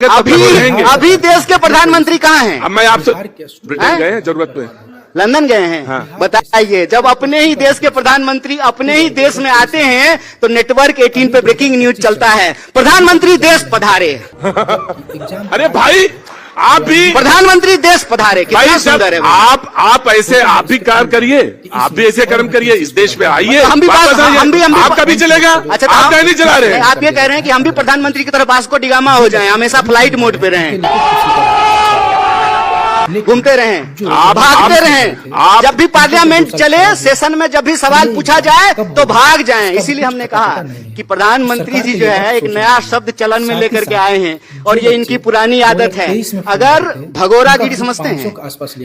अभी देश के प्रधानमंत्री कहाँ हैं? अब मैं आपसे ब्रिटेन गए हैं जरूरत पे, लंदन गए हैं। हाँ। बताइए, जब अपने ही देश के प्रधानमंत्री अपने ही देश में आते हैं तो नेटवर्क 18 पे ब्रेकिंग न्यूज चलता है, प्रधानमंत्री देश पधारे। अरे भाई आप भी प्रधानमंत्री देश पधारे, कितना सुंदर है। आप ऐसे आप भी कार्य करिए, आप भी ऐसे कर्म करिए, इस देश पे आइए। हम भी आपका भी चलेगा। अच्छा, तो आप नहीं चला रहे हैं। आप ये कह रहे हैं कि हम भी प्रधानमंत्री की तरह वास्को डी गामा हो जाएं, हमेशा फ्लाइट मोड पे रहें, घूमते रहें, भागते रहें, जब भी पार्लियामेंट चले सेशन में जब भी सवाल पूछा जाए तो भाग जाएं। इसीलिए हमने कहा कि प्रधानमंत्री जी जो है एक नया शब्द चलन में लेकर के आए हैं और ये इनकी पुरानी आदत है। अगर भगोरागिरी समझते हैं,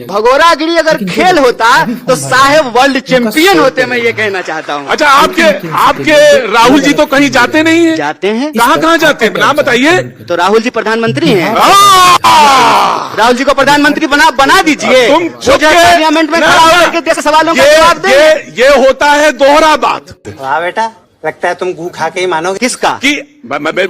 भगोरागिरी अगर खेल होता तो साहेब वर्ल्ड चैंपियन होते, मैं ये कहना चाहता हूँ। अच्छा, आपके राहुल जी तो कहीं जाते नहीं है? जाते हैं। कहाँ जाते हैं, नाम बताइए। तो राहुल जी प्रधानमंत्री हैं। राहुल जी को प्रधानमंत्री बना दीजिए, पार्लियामेंट में खड़ा होकर के देश सवालों का जवाब दे। ये होता है दोहरा बात। वाह बेटा, लगता है तुम घू खा के ही मानोगे। किसका? कि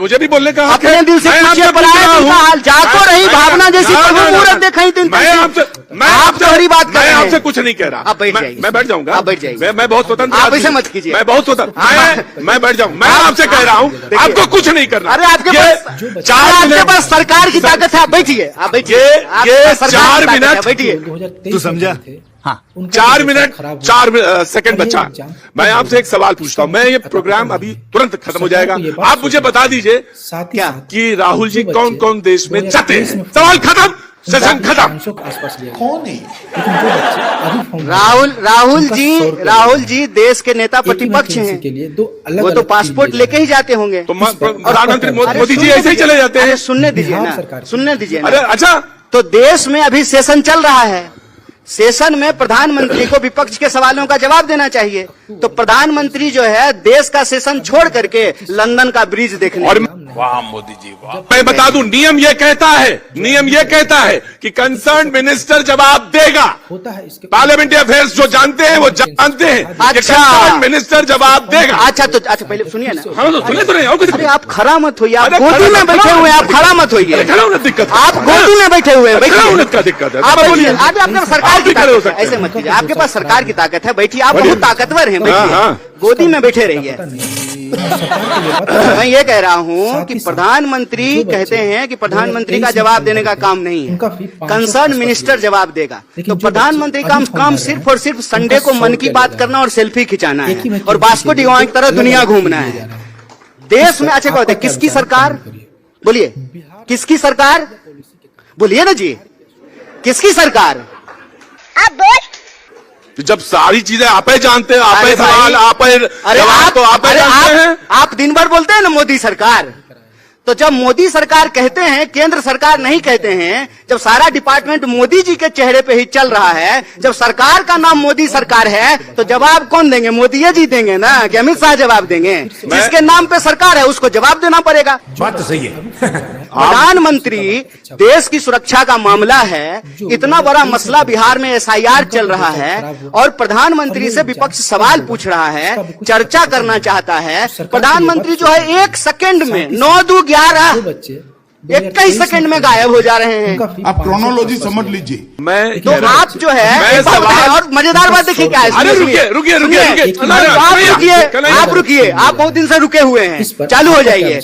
मुझे भी बोलने का अपने दिल से पूछिए, हाल जाको रही भावना जैसी मुहूर्त देखी दिन। मैं आपसे बड़ी बात कर रहे हैं। आपसे कुछ नहीं कह रहा। आप बैठ जाइए। मैं बैठ जाऊंगा। आप बैठ जाइए। मैं बहुत स्वतंत्र। आप ऐसे मत कीजिए। मैं बहुत स्वतंत्र। मैं बैठ जाऊँ। मैं आपसे कह रहा हूँ आपको कुछ नहीं करना। अरे आपके पास सरकार की ताकत है, आप बैठिए। आप बैठिए। ये 4 मिनट बैठिए। तू समझा? हाँ, 4 मिनट 4 सेकंड बचा। मैं आपसे एक सवाल पूछता हूँ, मैं ये प्रोग्राम अभी तुरंत खत्म हो जाएगा। आप मुझे बता दीजिए क्या कि राहुल जी कौन कौन देश में जाते हैं? सवाल खत्म, सेशन खत्म। कौन है राहुल जी देश के नेता प्रतिपक्ष हैं, वो तो पासपोर्ट लेके ही जाते होंगे। तो प्रधानमंत्री मोदी जी ऐसे ही चले जाते हैं। सुनने दीजिए ना, सुनने दीजिए। अरे अच्छा, तो देश में अभी सेशन चल रहा है, सेशन में प्रधानमंत्री को विपक्ष के सवालों का जवाब देना चाहिए। तो प्रधानमंत्री जो है देश का सेशन छोड़ करके लंदन का ब्रिज देखने। और वाह मोदी जी वाह। मैं बता दूं, नियम ये कहता है कि कंसर्न मिनिस्टर जवाब देगा। पार्लियामेंट्री अफेयर्स जो जानते हैं वो जानते हैं। अच्छा, कंसर्न मिनिस्टर जवाब देगा। अच्छा पहले सुनिए ना। हाँ तो सुनिए तो नहीं। अरे आप खड़ा मत होइए, आप गोदी में बैठे हुए हैं, आप खड़ा मत होइए। दिक्कत, आप गोदी में बैठे हुए हैं, बैठिए। दिक्कत है। आप बोलिए, आप अपने सरकार की ताकत है, ऐसे मत कीजिए। आपके पास सरकार की ताकत है, बैठिए। आप बहुत ताकतवर हैं, बैठिए, गोदी में बैठे रहिए। मैं ये कह रहा हूँ कि प्रधानमंत्री कहते हैं कि प्रधानमंत्री का जवाब देने का काम नहीं है, कंसर्न मिनिस्टर जवाब देगा। तो प्रधानमंत्री का काम सिर्फ और सिर्फ संडे को मन की बात करना और सेल्फी खिंचाना है और वास्को डी गामा की तरह दुनिया घूमना है। देश में अच्छा कहते हैं, किसकी सरकार? बोलिए, किसकी सरकार? बोलिए ना जी, किसकी सरकार? आप बोल। जब सारी चीजें आप ही जानते हैं, आप ही सवाल, आप ही जवाब, तो आप ही जानते हैं। आप दिन भर बोलते हैं ना मोदी सरकार, तो जब मोदी सरकार कहते हैं, केंद्र सरकार नहीं कहते हैं, जब सारा डिपार्टमेंट मोदी जी के चेहरे पे ही चल रहा है, जब सरकार का नाम मोदी सरकार है, तो जवाब कौन देंगे? मोदी जी देंगे ना, कि अमित शाह जवाब देंगे? जिसके नाम पे सरकार है उसको जवाब देना पड़ेगा। बात तो सही है। प्रधानमंत्री देश की सुरक्षा का मामला है, इतना बड़ा मसला बिहार में SIR चल रहा है और प्रधानमंत्री से विपक्ष सवाल पूछ रहा है, चर्चा करना चाहता है। प्रधानमंत्री जो है 1 सेकंड में 9-2-11 21 सेकंड में गायब हो जा रहे हैं। आप क्रोनोलॉजी समझ लीजिए। मैं तो आप जो है और मजेदार बात देखिए क्या है। अरे रुकिए, आप रुकिए, आप बहुत दिन से रुके हुए हैं, चालू हो जाइए।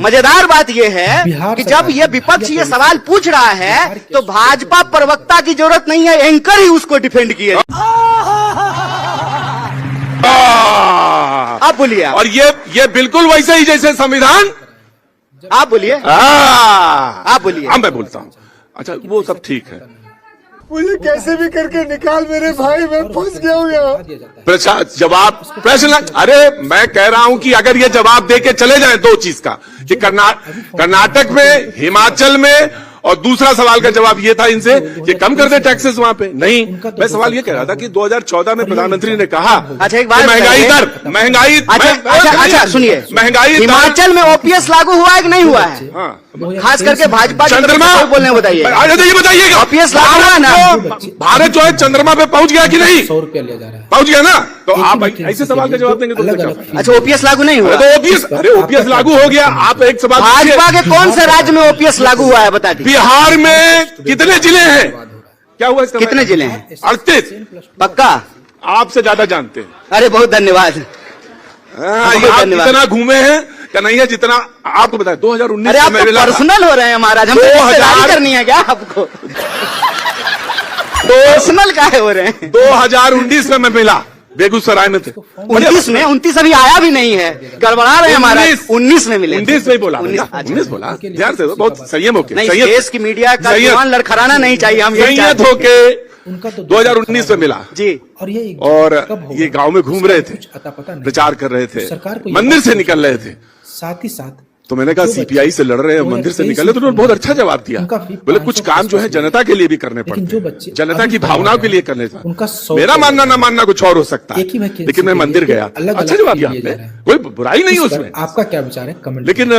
मजेदार बात यह है कि जब ये विपक्ष ये सवाल पूछ रहा है तो भाजपा प्रवक्ता की जरूरत नहीं है, एंकर ही उसको डिफेंड किए। आप बोलिए। और ये बिल्कुल वैसे ही जैसे संविधान। आप बोलिए। आप बोलिए। अब मैं बोलता हूँ। अच्छा, वो सब ठीक है, मुझे कैसे भी करके निकाल मेरे भाई, मैं फंस गया हूँ यहाँ। जवाब प्रश्न। अरे मैं कह रहा हूं कि अगर ये जवाब दे के चले जाएं दो चीज का, कि कर्नाटक में, हिमाचल में, और दूसरा सवाल का जवाब ये था इनसे कि कम कर दे टैक्सेस वहां पे। नहीं, मैं सवाल ये कह रहा था कि 2014 में प्रधानमंत्री ने कहा, अच्छा एक बात, महंगाई अच्छा सुनिए, महंगाई हिमाचल में OPS लागू हुआ है कि नहीं हुआ है? हाँ, खास करके भाजपा के चंद्रमा बोलने बताइए। अरे तो ये बताइएगा OPS लागू हुआ ना? भारत जो है चंद्रमा पे पहुंच गया कि नहीं? 100 रुपया लिया जा रहा है। पहुंच गया ना? तो आप ऐसे सवाल का जवाब देंगे तो अच्छा, OPS लागू नहीं हुआ? तो ओपीएस, अरे ओपीएस लागू हो गया। आप एक सवाल भाजपा के कौन से राज्य में OPS लागू हुआ है बता दीजिए। बिहार में कितने जिले हैं? क्या हुआ इसका? कितने जिले हैं? 38। पक्का? आपसे ज्यादा जानते हैं। अरे बहुत धन्यवाद। आप जितना घूमे हैं कन्हैया, जितना आपको बताया 2019 अरे आप तो पर्सनल हो रहे हैं महाराज, हम 2000 करनी है क्या आपको? पर्सनल काहे हो रहे हैं? 2019 में मैं मिला, बेगूसराय में थे। 29 अभी आया भी नहीं है, गड़बड़ा रहे हैं महाराज। 19 में मिले। 19 में ही बोला, 19 बोला। ध्यान से बहुत संयम होके, नहीं देश की मीडिया का जुबान लड़खड़ाना नहीं चाहिए। हम यही संयत होके 2019 में मिला जी। और ये गांव में घूम रहे थे, प्रचार कर रहे थे, मंदिर से निकल रहे थे। साथ ही साथ तो मैंने कहा सीपीआई से लड़ रहे हैं, मंदिर से निकले। तो उन्होंने बहुत अच्छा जवाब दिया। बोले कुछ काम जो है जनता के लिए भी करने पड़ते हैं, जनता की भावनाओं के लिए करने पड़ते। मेरा मानना ना मानना कुछ और हो सकता है, लेकिन मैं मंदिर गया। अच्छा जवाब दिया आपने, कोई बुराई नहीं है उसमें। आपका क्या विचार है कमेंट? लेकिन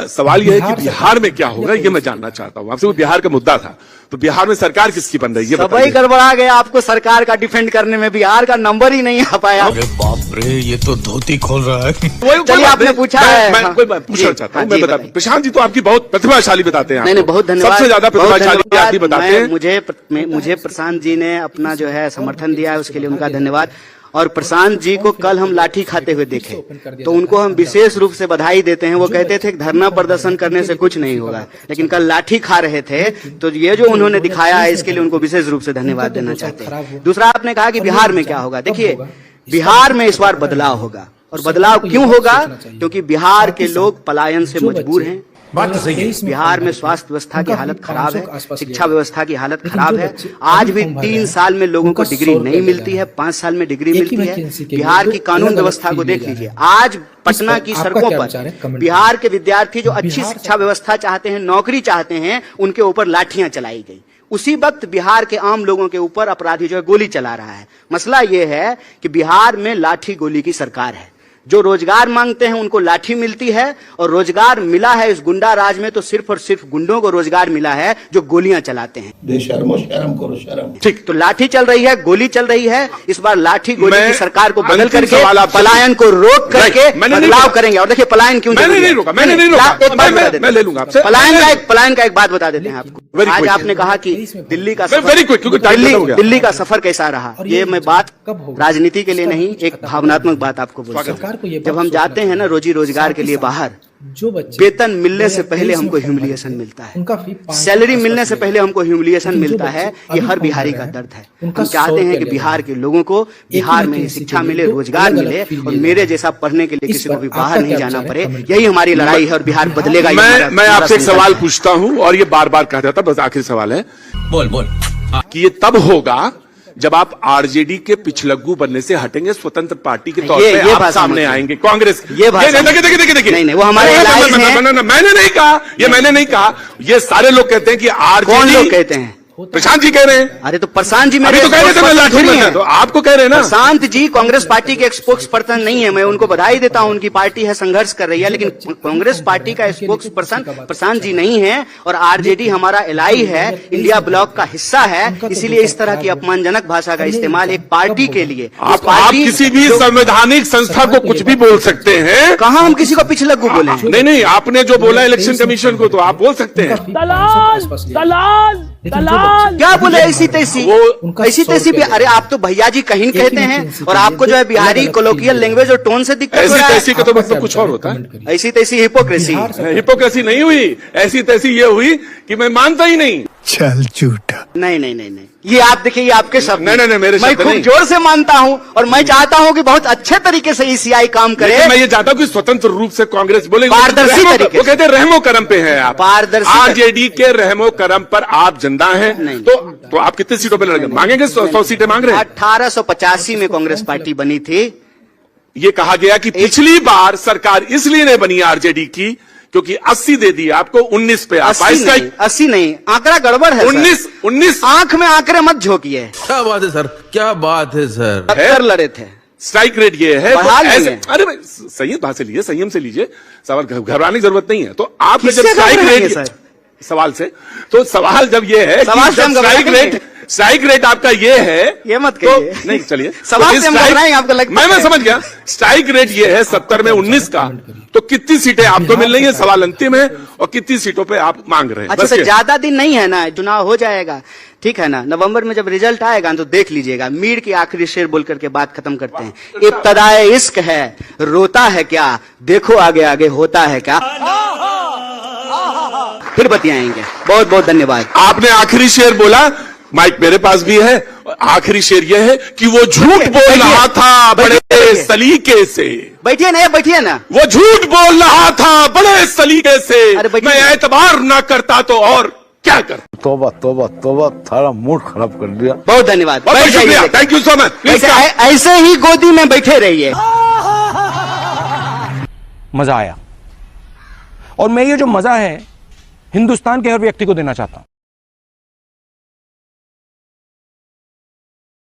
सवाल यह है कि बिहार में क्या होगा, ये मैं जानना चाहता हूँ आपसे। वो बिहार का मुद्दा था, तो बिहार में सरकार किसकी बन रही है? सबही गड़बड़ा गया। आपको सरकार का डिफेंड करने में बिहार का नंबर ही नहीं आ पाया। अरे बाप रे, ये तो धोती खोल रहा है। चलिए आपने पूछा है, मैं कोई पूछना चाहता हूँ। मैं बता, प्रशांत जी तो आपकी बहुत प्रतिभाशाली बताते हैं। नहीं, बहुत धन्यवाद। सबसे ज्यादा प्रतिभाशाली आप बताते हैं। मुझे प्रशांत जी ने अपना जो है समर्थन दिया है, उसके लिए उनका धन्यवाद। और प्रशांत जी को कल हम लाठी खाते हुए देखे, तो उनको हम विशेष रूप से बधाई देते हैं। वो कहते थे कि धरना प्रदर्शन करने से कुछ नहीं होगा, लेकिन कल लाठी खा रहे थे। तो ये जो उन्होंने दिखाया है, इसके लिए उनको विशेष रूप से धन्यवाद देना चाहते हैं। दूसरा, आपने कहा कि बिहार में क्या होगा। देखिए, बिहार में इस बार बदलाव होगा। और बदलाव क्यों होगा? क्योंकि बिहार के लोग पलायन से मजबूर हैं। बात तो सही है। बिहार में स्वास्थ्य व्यवस्था की हालत खराब है, शिक्षा व्यवस्था की हालत खराब है। आज भी 3 साल में लोगों को डिग्री नहीं मिलती है, 5 साल में डिग्री मिलती है। बिहार की कानून व्यवस्था को देख लीजिए। आज पटना की सड़कों पर बिहार के विद्यार्थी जो अच्छी शिक्षा व्यवस्था चाहते हैं, नौकरी चाहते हैं, उनके ऊपर लाठियां चलाई गई। उसी वक्त बिहार के आम लोगों के ऊपर अपराधी जो है गोली चला रहा है। मसला यह है कि बिहार में लाठी गोली की सरकार है। जो रोजगार मांगते हैं उनको लाठी मिलती है, और रोजगार मिला है इस गुंडा राज में तो सिर्फ और सिर्फ गुंडों को रोजगार मिला है जो गोलियां चलाते हैं। शर्म। ठीक, तो लाठी चल रही है, गोली चल रही है। इस बार लाठी गोली की सरकार को बदल करके पलायन को रोक करके बदलाव करेंगे। और देखिए पलायन क्यों मैंने नहीं रोका, मैंने नहीं रोका, मैं ले लूंगा आपसे। पलायन का एक बात बता देते हैं आपको। आज आपने कहा कि दिल्ली का दिल्ली का सफर कैसा रहा। ये मैं बात राजनीति के लिए नहीं, एक भावनात्मक बात आपको बोल रहा हूं। जब हम जाते हैं ना रोजी रोजगार के लिए बाहर, जो बच्चे वेतन मिलने से पहले हमको ह्यूमिलिएशन मिलता है, सैलरी मिलने से पहले हमको ह्यूमिलिएशन मिलता है। ये हर बिहारी का दर्द है। हम चाहते हैं कि बिहार के लोगों को बिहार में शिक्षा मिले, रोजगार मिले, और मेरे जैसा पढ़ने के लिए किसी को भी बाहर नहीं जाना पड़े। यही हमारी लड़ाई है और बिहार बदलेगा। मैं आपसे एक सवाल पूछता हूँ, और ये बार बार कहा जाता है, बस आखिरी सवाल है। बोल कि ये तब होगा जब आप आरजेडी के पिछलग्गू बनने से हटेंगे, स्वतंत्र पार्टी के तौर पे आप सामने आएंगे। कांग्रेस ये देखिए नहीं, वो हमारे मैंने नहीं कहा, ये मैंने नहीं कहा। ये सारे लोग कहते हैं कि आरजेडी। कौन लोग कहते हैं? प्रशांत जी कह रहे हैं। अरे तो प्रशांत जी अभी तो कह रहे थे मैं लाठी में, तो आपको कह रहे हैं ना। प्रशांत जी कांग्रेस पार्टी के स्पोक्स पर्सन नहीं है। मैं उनको बधाई देता हूं, उनकी पार्टी है, संघर्ष कर रही है, लेकिन कांग्रेस पार्टी का स्पोक्स पर्सन प्रशांत जी नहीं है। और आरजेडी हमारा एलआई है, इंडिया ब्लॉक का हिस्सा है। इसीलिए इस तरह की अपमानजनक भाषा का इस्तेमाल एक पार्टी के लिए। आप किसी भी संवैधानिक संस्था को कुछ भी बोल सकते हैं। कहाँ हम किसी को पिछलग्गू बोले? नहीं, आपने जो बोला इलेक्शन कमीशन को, तो आप बोल सकते हैं। क्या बोले ऐसी तैसी? ऐसी तैसी भी? अरे आप तो भैया जी कहीं कहते हैं, और आपको जो है बिहारी कोलोकियल लैंग्वेज और टोन से दिक्कत हो रहा है। ऐसी का तो मतलब कुछ और होता है। ऐसी तैसी हिपोक्रेसी। हिपोक्रेसी नहीं हुई, ऐसी तैसी ये हुई कि मैं मानता ही नहीं। चल झूठा। नहीं, ये आप देखिए, ये आपके शब्द। नहीं, मेरे मैं खूब जोर से मानता हूं, और मैं चाहता हूं कि बहुत अच्छे तरीके से ईसीआई काम करे। मैं ये चाहता हूं कि स्वतंत्र रूप से कांग्रेस बोले, पारदर्शी तरीके। वो कहते हैं रहमो करम पे है आप। पारदर्शी आरजेडी के रहमो करम पर आप जिंदा हैं। तो आप कितने सीटों पे लड़ेंगे? मांगेंगे 100 सीटें मांग रहे हैं। 1885 में कांग्रेस पार्टी बनी थी। ये कहा गया कि पिछली बार सरकार इसलिए नहीं बनी आरजेडी की क्योंकि 80 दे दी आपको, 19 पे। 80 नहीं, आंकड़ा गड़बड़ है। 19 आंख में आंकड़े मत झोंकिए। क्या बात है सर, क्या बात है सर। 70 लड़े थे, स्ट्राइक रेट ये है, बढ़ा तो ऐसे, लेंगे। अरे भाई सही बात से लीजिए, संयम से लीजिए, सवाल घबराने की जरूरत नहीं है। तो आपने जब किससे स्ट्राइक घबराएंगे रेट, सर? सवाल से, तो सवाल जब ये है सवाल कि से हम जब घबराएंगे? स्ट्राइक रेट आपका ये है, ये मत तो कहिए। नहीं चलिए, सवाल तो से हम स्ट्राइक- घबराएंगे, आपको लगता मैं है? समझ गया। स्ट्राइक रेट ये है 70 में 19 का, तो कितनी सीटें आपको मिल रही है, सवाल अंतिम है, और कितनी सीटों पे आप मांग रहे हैं। अच्छा बस सर, ये। ज्यादा दिन नहीं है ना, चुनाव हो जाएगा, ठीक है ना। नवंबर में जब रिजल्ट आएगा तो देख लीजिएगा। मीर की आखिरी शेर बोल करके बात खत्म करते हैं। इब्तदाए इश्क है, रोता है क्या, देखो आगे आगे होता है क्या। फिर बतियाएंगे। बहुत बहुत धन्यवाद। आपने आखिरी शेर बोला, माइक मेरे पास भी है, आखिरी शेर यह है कि वो झूठ बोल बैठिए, रहा था बड़े बैठिए। सलीके से, बैठिए ना, बैठिए ना। वो झूठ बोल रहा था बड़े सलीके से, अरे बैठिए। मैं एतबार ना करता तो और क्या कर। तोबा तोबा तोबा, थारा मूड खराब कर दिया। बहुत धन्यवाद। बहुत बैठ शुक्रिया, जाइए। Thank you so much. Please ऐसे ही गोदी में बैठे रहिए। मजा आया, और मैं ये जो मजा है हिंदुस्तान के हर व्यक्ति को देना चाहता हूं।